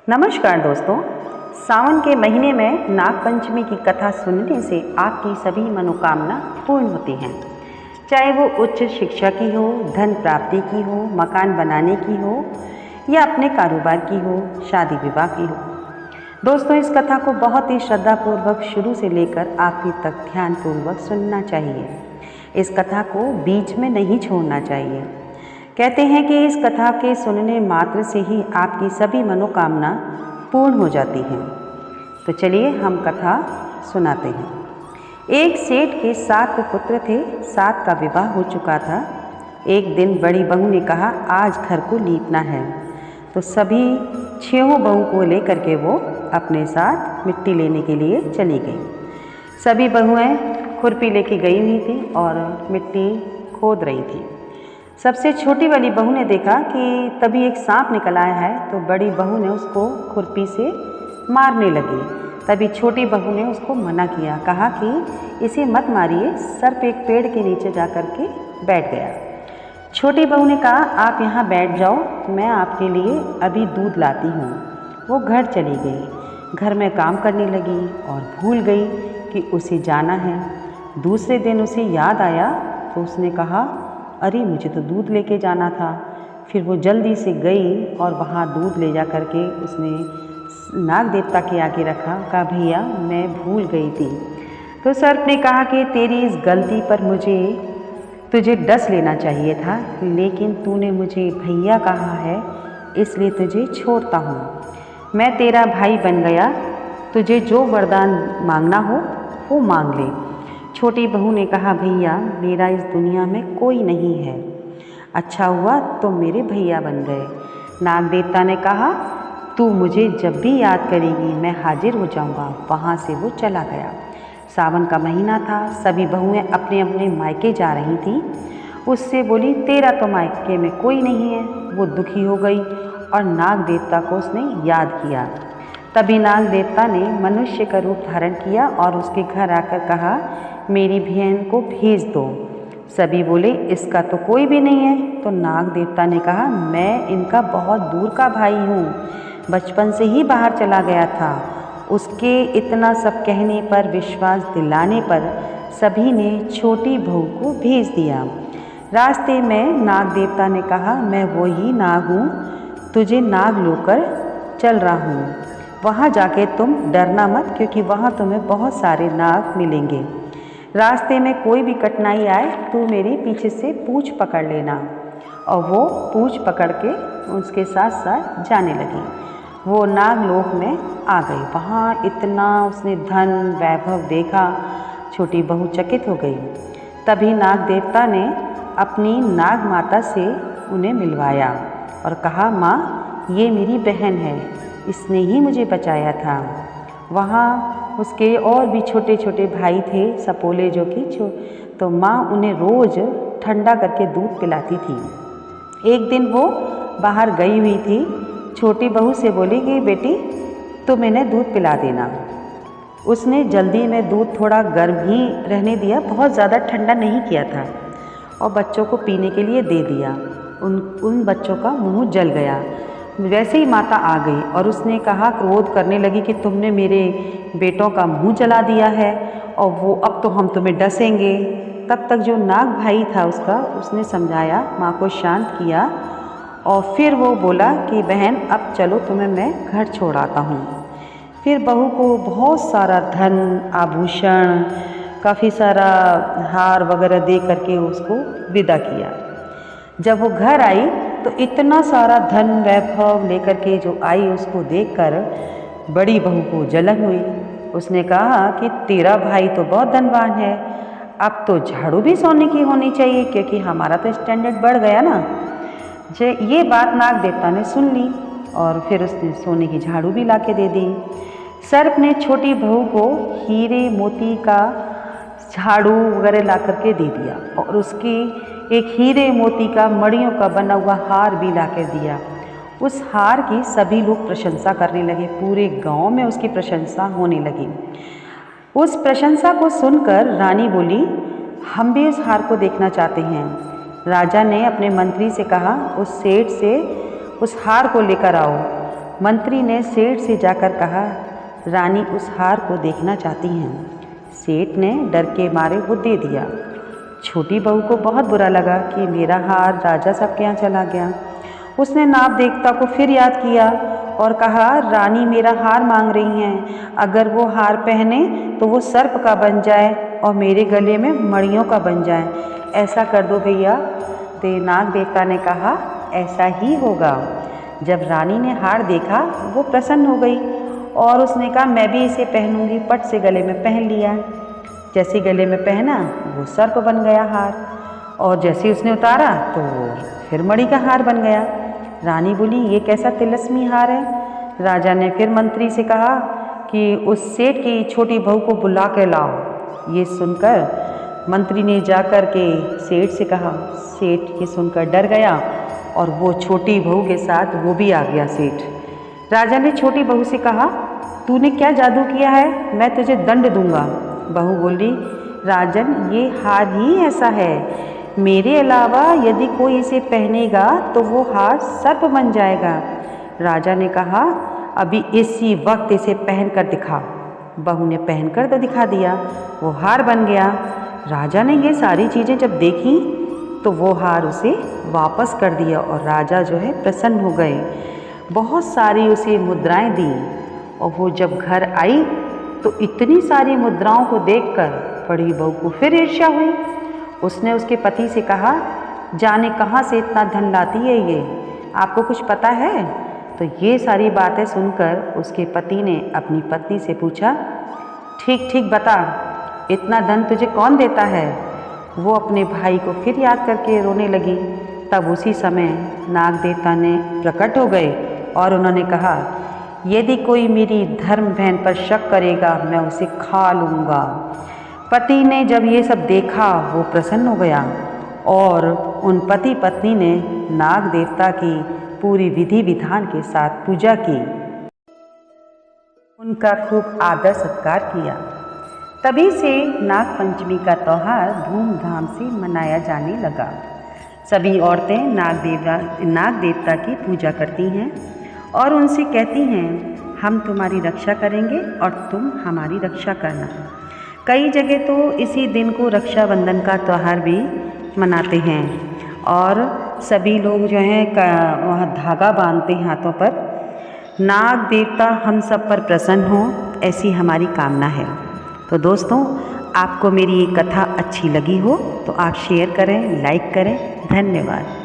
नमस्कार दोस्तों। सावन के महीने में नागपंचमी की कथा सुनने से आपकी सभी मनोकामना पूर्ण होती हैं। चाहे वो उच्च शिक्षा की हो, धन प्राप्ति की हो, मकान बनाने की हो या अपने कारोबार की हो, शादी विवाह की हो। दोस्तों, इस कथा को बहुत ही श्रद्धापूर्वक शुरू से लेकर आखिर तक ध्यानपूर्वक सुनना चाहिए। इस कथा को बीच में नहीं छोड़ना चाहिए। कहते हैं कि इस कथा के सुनने मात्र से ही आपकी सभी मनोकामना पूर्ण हो जाती हैं। तो चलिए हम कथा सुनाते हैं। एक सेठ के 7 पुत्र थे। 7 का विवाह हो चुका था। एक दिन बड़ी बहू ने कहा, आज घर को लीपना है। तो सभी 6 बहू को लेकर के वो अपने साथ मिट्टी लेने के लिए चली गई। सभी बहुएं खुरपी लेके गई हुई थी और मिट्टी खोद रही थी। सबसे छोटी वाली बहू ने देखा कि तभी एक सांप निकल आया है, तो बड़ी बहू ने उसको खुरपी से मारने लगी। तभी छोटी बहू ने उसको मना किया, कहा कि इसे मत मारिए। सर्प एक पेड़ के नीचे जा कर के बैठ गया। छोटी बहू ने कहा, आप यहाँ बैठ जाओ, मैं आपके लिए अभी दूध लाती हूँ। वो घर चली गई। घर में काम करने लगी और भूल गई कि उसे जाना है। दूसरे दिन उसे याद आया तो उसने कहा, अरे मुझे तो दूध लेके जाना था। फिर वो जल्दी से गई और वहाँ दूध ले जा कर के उसने नाग देवता के आगे रखा। कहा, भैया मैं भूल गई थी। तो सर्प ने कहा कि तेरी इस गलती पर तुझे डस लेना चाहिए था, लेकिन तूने मुझे भैया कहा है, इसलिए तुझे छोड़ता हूँ। मैं तेरा भाई बन गया। तुझे जो वरदान मांगना हो वो मांग ले। छोटी बहू ने कहा, भैया मेरा इस दुनिया में कोई नहीं है। अच्छा हुआ तुम मेरे भैया बन गए। नाग देवता ने कहा, तू मुझे जब भी याद करेगी मैं हाजिर हो जाऊंगा। वहाँ से वो चला गया। सावन का महीना था। सभी बहुएं अपने अपने मायके जा रही थीं। उससे बोली, तेरा तो मायके में कोई नहीं है। वो दुखी हो गई और नाग देवता को उसने याद किया। तभी नाग देवता ने मनुष्य का रूप धारण किया और उसके घर आकर कहा, मेरी बहन को भेज दो। सभी बोले, इसका तो कोई भी नहीं है। तो नाग देवता ने कहा, मैं इनका बहुत दूर का भाई हूँ, बचपन से ही बाहर चला गया था। उसके इतना सब कहने पर, विश्वास दिलाने पर सभी ने छोटी बहू को भेज दिया। रास्ते में नाग देवता ने कहा, मैं वही नाग हूँ, तुझे नाग लोकर चल रहा हूँ। वहाँ जाके तुम डरना मत, क्योंकि वहाँ तुम्हें बहुत सारे नाग मिलेंगे। रास्ते में कोई भी कठिनाई आए तो मेरी पीछे से पूँछ पकड़ लेना। और वो पूँछ पकड़ के उसके साथ साथ जाने लगी। वो नागलोक में आ गई। वहाँ इतना उसने धन वैभव देखा, छोटी बहू चकित हो गई। तभी नाग देवता ने अपनी नाग माता से उन्हें मिलवाया और कहा, माँ ये मेरी बहन है, इसने ही मुझे बचाया था। वहाँ उसके और भी छोटे छोटे भाई थे, सपोले जो कि तो माँ उन्हें रोज़ ठंडा करके दूध पिलाती थी। एक दिन वो बाहर गई हुई थी। छोटी बहू से बोली कि बेटी तुम इन्हें दूध पिला देना। उसने जल्दी में दूध थोड़ा गर्म ही रहने दिया, बहुत ज़्यादा ठंडा नहीं किया था, और बच्चों को पीने के लिए दे दिया। उन बच्चों का मुँह जल गया। वैसे ही माता आ गई और उसने कहा, क्रोध करने लगी कि तुमने मेरे बेटों का मुंह जला दिया है और वो अब तो हम तुम्हें डसेंगे। तब तक जो नाग भाई था उसने समझाया, माँ को शांत किया और फिर वो बोला कि बहन अब चलो, तुम्हें मैं घर छोड़ आता हूँ। फिर बहू को बहुत सारा धन आभूषण, काफ़ी सारा हार वगैरह दे करके उसको विदा किया। जब वो घर आई तो इतना सारा धन वैभव लेकर के जो आई, उसको देखकर बड़ी बहू को जलन हुई। उसने कहा कि तेरा भाई तो बहुत धनवान है, अब तो झाड़ू भी सोने की होनी चाहिए, क्योंकि हमारा तो स्टैंडर्ड बढ़ गया ना। ये बात नाग देवता ने सुन ली और फिर उसने सोने की झाड़ू भी ला के दे दी। सर्प ने छोटी बहू को हीरे मोती का झाड़ू वगैरह ला करके दे दिया और उसकी एक हीरे मोती का मड़ियों का बना हुआ हार भी ला कर दिया। उस हार की सभी लोग प्रशंसा करने लगे। पूरे गांव में उसकी प्रशंसा होने लगी। उस प्रशंसा को सुनकर रानी बोली, हम भी उस हार को देखना चाहते हैं। राजा ने अपने मंत्री से कहा, उस सेठ से उस हार को लेकर आओ। मंत्री ने सेठ से जाकर कहा, रानी उस हार को देखना चाहती हैं। सेठ ने डर के मारे वो दे दिया। छोटी बहू को बहुत बुरा लगा कि मेरा हार राजा साहब के यहाँ चला गया। उसने नाग देवता को फिर याद किया और कहा, रानी मेरा हार मांग रही हैं, अगर वो हार पहने तो वो सर्प का बन जाए और मेरे गले में मणियों का बन जाए, ऐसा कर दो भैया। तो नाग देवता ने कहा, ऐसा ही होगा। जब रानी ने हार देखा वो प्रसन्न हो गई और उसने कहा, मैं भी इसे पहनूंगी। पट से गले में पहन लिया। जैसे गले में पहना वो सर्प बन गया हार, और जैसे उसने उतारा तो फिर मणि का हार बन गया। रानी बोली, ये कैसा तिलस्मी हार है। राजा ने फिर मंत्री से कहा कि उस सेठ की छोटी बहू को बुला के लाओ। ये सुनकर मंत्री ने जाकर के सेठ से कहा। सेठ ये सुनकर डर गया और वो छोटी बहू के साथ वो भी आ गया सेठ। राजा ने छोटी बहू से कहा, तूने क्या जादू किया है, मैं तुझे दंड दूंगा। बहू बोली, राजन ये हार ही ऐसा है, मेरे अलावा यदि कोई इसे पहनेगा तो वो हार सर्प बन जाएगा। राजा ने कहा, अभी इसी वक्त इसे पहन कर दिखा। बहू ने पहनकर तो दिखा दिया, वो हार बन गया। राजा ने ये सारी चीज़ें जब देखी तो वो हार उसे वापस कर दिया और राजा जो है प्रसन्न हो गए। बहुत सारी उसे मुद्राएं दी और वो जब घर आई तो इतनी सारी मुद्राओं को देखकर बड़ी बहू को फिर ईर्ष्या हुई। उसने उसके पति से कहा, जाने कहाँ से इतना धन लाती है ये, आपको कुछ पता है। तो ये सारी बातें सुनकर उसके पति ने अपनी पत्नी से पूछा, ठीक ठीक बता, इतना धन तुझे कौन देता है। वो अपने भाई को फिर याद करके रोने लगी। तब उसी समय नाग देवता ने प्रकट हो गए और उन्होंने कहा, यदि कोई मेरी धर्म बहन पर शक करेगा मैं उसे खा लूँगा। पति ने जब ये सब देखा वो प्रसन्न हो गया और उन पति पत्नी ने नाग देवता की पूरी विधि विधान के साथ पूजा की, उनका खूब आदर सत्कार किया। तभी से नाग पंचमी का त्यौहार धूमधाम से मनाया जाने लगा। सभी औरतें नाग देवता की पूजा करती हैं और उनसे कहती हैं, हम तुम्हारी रक्षा करेंगे और तुम हमारी रक्षा करना। कई जगह तो इसी दिन को रक्षाबंधन का त्यौहार भी मनाते हैं और सभी लोग जो हैं वहाँ धागा बांधते हैं हाथों पर। नाग देवता हम सब पर प्रसन्न हो, ऐसी हमारी कामना है। तो दोस्तों, आपको मेरी ये कथा अच्छी लगी हो तो आप शेयर करें, लाइक करें। धन्यवाद।